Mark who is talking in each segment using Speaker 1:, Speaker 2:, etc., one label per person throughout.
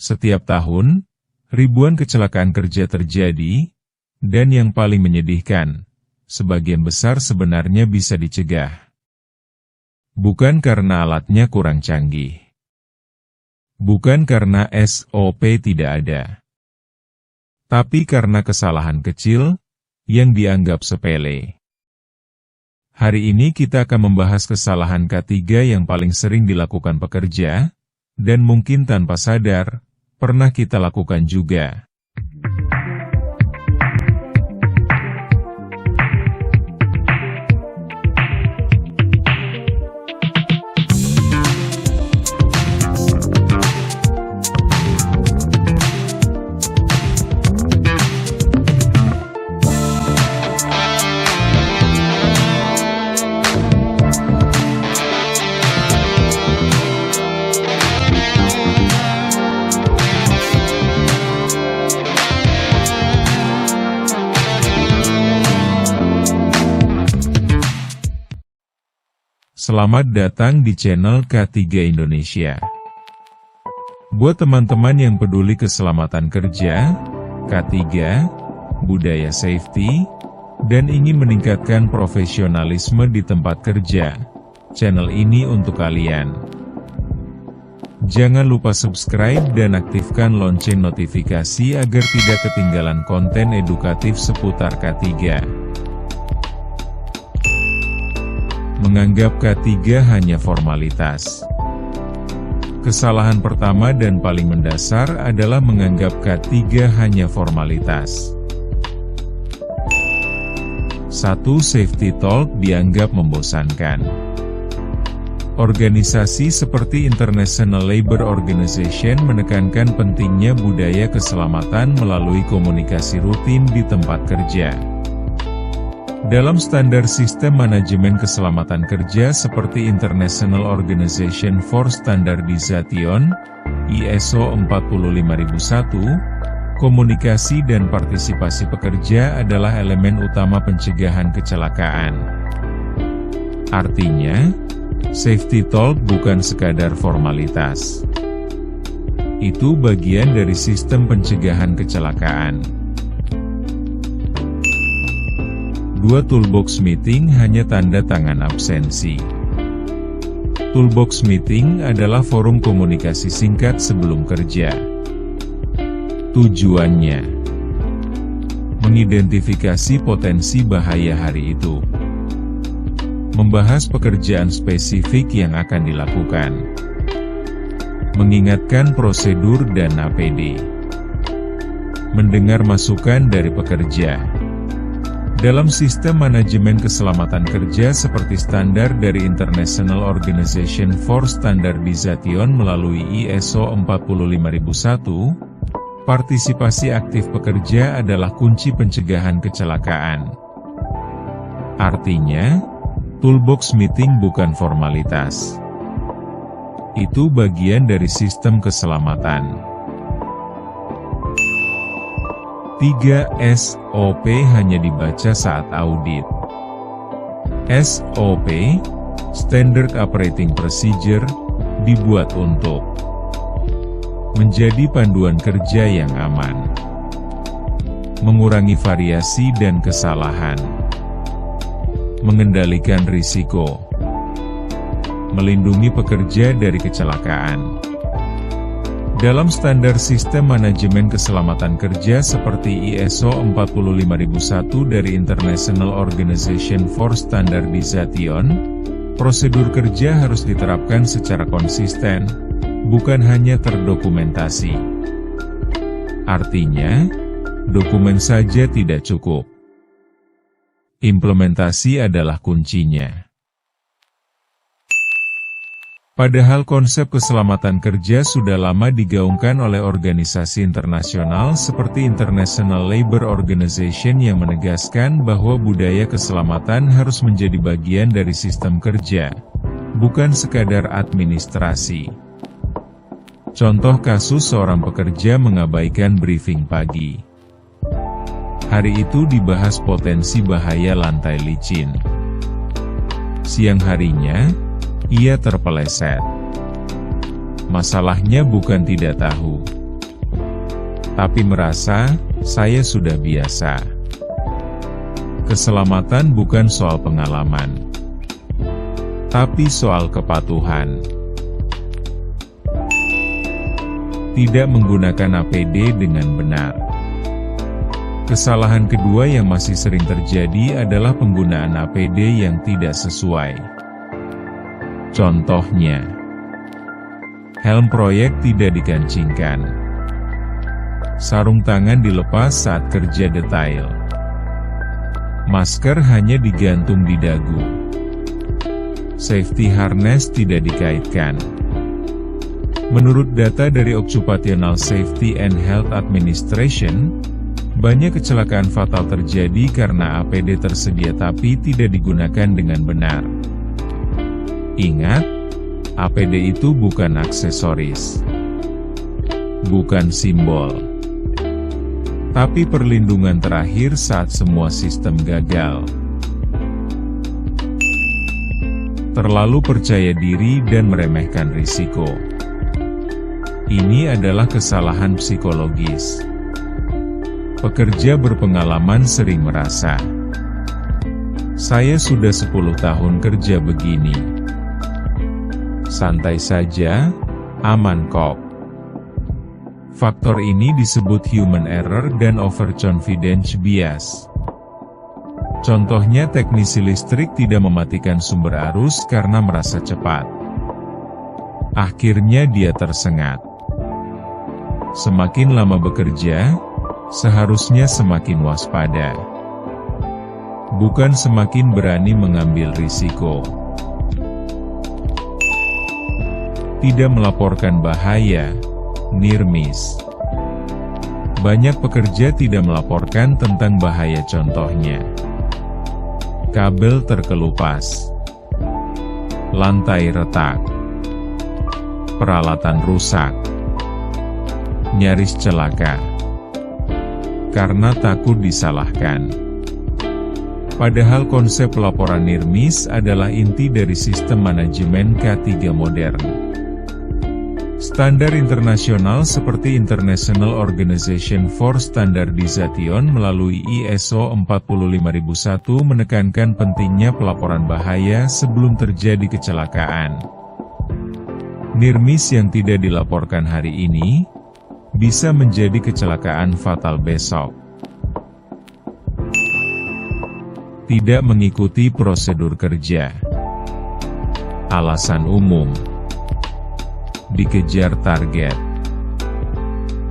Speaker 1: Setiap tahun, ribuan kecelakaan kerja terjadi, dan yang paling menyedihkan, sebagian besar sebenarnya bisa dicegah. Bukan karena alatnya kurang canggih. Bukan karena SOP tidak ada. Tapi karena kesalahan kecil, yang dianggap sepele. Hari ini kita akan membahas kesalahan K3 yang paling sering dilakukan pekerja, dan mungkin tanpa sadar, pernah kita lakukan juga. Selamat datang di channel K3 Indonesia. Buat teman-teman yang peduli keselamatan kerja, K3, budaya safety, dan ingin meningkatkan profesionalisme di tempat kerja, channel ini untuk kalian. Jangan lupa subscribe dan aktifkan lonceng notifikasi agar tidak ketinggalan konten edukatif seputar K3. Menganggap K3 hanya formalitas. Kesalahan pertama dan paling mendasar adalah menganggap K3 hanya formalitas. 1. Safety talk dianggap membosankan. Organisasi seperti International Labour Organization menekankan pentingnya budaya keselamatan melalui komunikasi rutin di tempat kerja. Dalam standar sistem manajemen keselamatan kerja seperti International Organization for Standardization, ISO 45001, komunikasi dan partisipasi pekerja adalah elemen utama pencegahan kecelakaan. Artinya, safety talk bukan sekadar formalitas. Itu bagian dari sistem pencegahan kecelakaan. 2. Toolbox meeting hanya tanda tangan absensi. Toolbox meeting adalah forum komunikasi singkat sebelum kerja. Tujuannya mengidentifikasi potensi bahaya hari itu, membahas pekerjaan spesifik yang akan dilakukan, mengingatkan prosedur dan APD, mendengar masukan dari pekerja. Dalam sistem manajemen keselamatan kerja seperti standar dari International Organization for Standardization melalui ISO 45001, partisipasi aktif pekerja adalah kunci pencegahan kecelakaan. Artinya, toolbox meeting bukan formalitas. Itu bagian dari sistem keselamatan. 3. SOP hanya dibaca saat audit. SOP, Standard Operating Procedure, dibuat untuk menjadi panduan kerja yang aman, mengurangi variasi dan kesalahan, mengendalikan risiko, melindungi pekerja dari kecelakaan. Dalam standar sistem manajemen keselamatan kerja seperti ISO 45001 dari International Organization for Standardization, prosedur kerja harus diterapkan secara konsisten, bukan hanya terdokumentasi. Artinya, dokumen saja tidak cukup. Implementasi adalah kuncinya. Padahal konsep keselamatan kerja sudah lama digaungkan oleh organisasi internasional seperti International Labour Organization yang menegaskan bahwa budaya keselamatan harus menjadi bagian dari sistem kerja, bukan sekadar administrasi. Contoh kasus seorang pekerja mengabaikan briefing pagi. Hari itu dibahas potensi bahaya lantai licin. Siang harinya, ia terpeleset. Masalahnya bukan tidak tahu, tapi merasa saya sudah biasa. Keselamatan bukan soal pengalaman, tapi soal kepatuhan. Tidak menggunakan APD dengan benar. Kesalahan kedua yang masih sering terjadi adalah penggunaan APD yang tidak sesuai. Contohnya, helm proyek tidak dikancingkan. Sarung tangan dilepas saat kerja detail. Masker hanya digantung di dagu. Safety harness tidak dikaitkan. Menurut data dari Occupational Safety and Health Administration, banyak kecelakaan fatal terjadi karena APD tersedia tapi tidak digunakan dengan benar. Ingat, APD itu bukan aksesoris, bukan simbol, tapi perlindungan terakhir saat semua sistem gagal. Terlalu percaya diri dan meremehkan risiko. Ini adalah kesalahan psikologis. Pekerja berpengalaman sering merasa, saya sudah 10 tahun kerja begini. Santai saja, aman kok. Faktor ini disebut human error dan overconfidence bias. Contohnya teknisi listrik tidak mematikan sumber arus karena merasa cepat. Akhirnya dia tersengat. Semakin lama bekerja, seharusnya semakin waspada, bukan semakin berani mengambil risiko. Tidak melaporkan bahaya, near miss. Banyak pekerja tidak melaporkan tentang bahaya, contohnya kabel terkelupas, lantai retak, peralatan rusak, nyaris celaka, karena takut disalahkan. Padahal konsep laporan near miss adalah inti dari sistem manajemen K3 modern. Standar internasional seperti International Organization for Standardization melalui ISO 45001 menekankan pentingnya pelaporan bahaya sebelum terjadi kecelakaan. Near miss yang tidak dilaporkan hari ini, bisa menjadi kecelakaan fatal besok. Tidak mengikuti prosedur kerja. Alasan umum: dikejar target,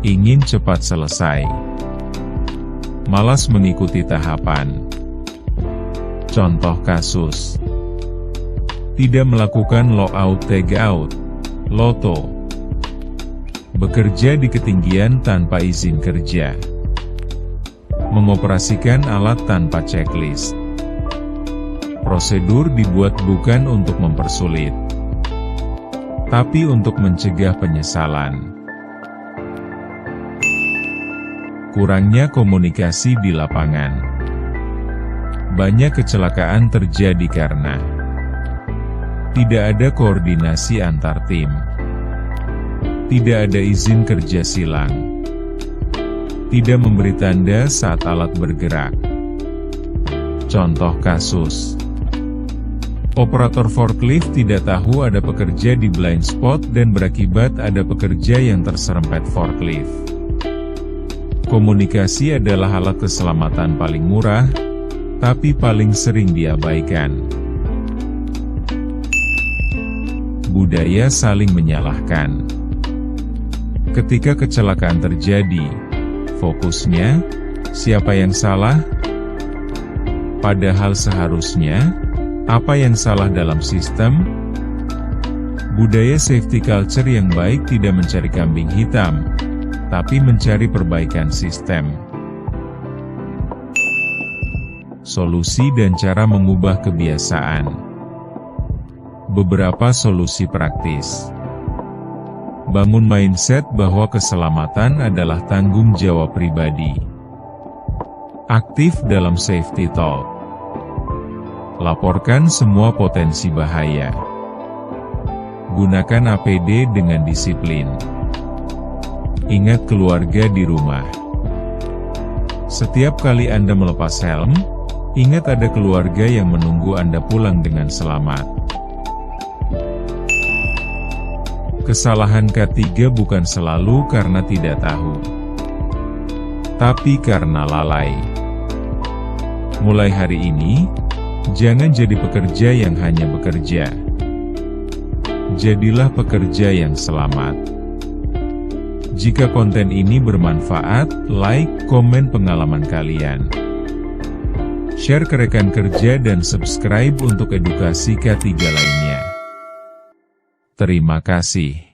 Speaker 1: ingin cepat selesai, malas mengikuti tahapan. Contoh kasus: tidak melakukan logout tagout, loto, bekerja di ketinggian tanpa izin kerja, mengoperasikan alat tanpa checklist. Prosedur dibuat bukan untuk mempersulit, tapi untuk mencegah penyesalan. Kurangnya komunikasi di lapangan. Banyak kecelakaan terjadi karena tidak ada koordinasi antar tim. Tidak ada izin kerja silang. Tidak memberi tanda saat alat bergerak. Contoh kasus: operator forklift tidak tahu ada pekerja di blind spot dan berakibat ada pekerja yang terserempet forklift. Komunikasi adalah alat keselamatan paling murah, tapi paling sering diabaikan. Budaya saling menyalahkan. Ketika kecelakaan terjadi, fokusnya, siapa yang salah? Padahal seharusnya, apa yang salah dalam sistem? Budaya safety culture yang baik tidak mencari kambing hitam, tapi mencari perbaikan sistem. Solusi dan cara mengubah kebiasaan. Beberapa solusi praktis. Bangun mindset bahwa keselamatan adalah tanggung jawab pribadi. Aktif dalam safety talk. Laporkan semua potensi bahaya. Gunakan APD dengan disiplin. Ingat keluarga di rumah. Setiap kali Anda melepas helm, ingat ada keluarga yang menunggu Anda pulang dengan selamat. Kesalahan ketiga bukan selalu karena tidak tahu, tapi karena lalai. Mulai hari ini, jangan jadi pekerja yang hanya bekerja. Jadilah pekerja yang selamat. Jika konten ini bermanfaat, like, komen pengalaman kalian. Share ke rekan kerja dan subscribe untuk edukasi K3 lainnya. Terima kasih.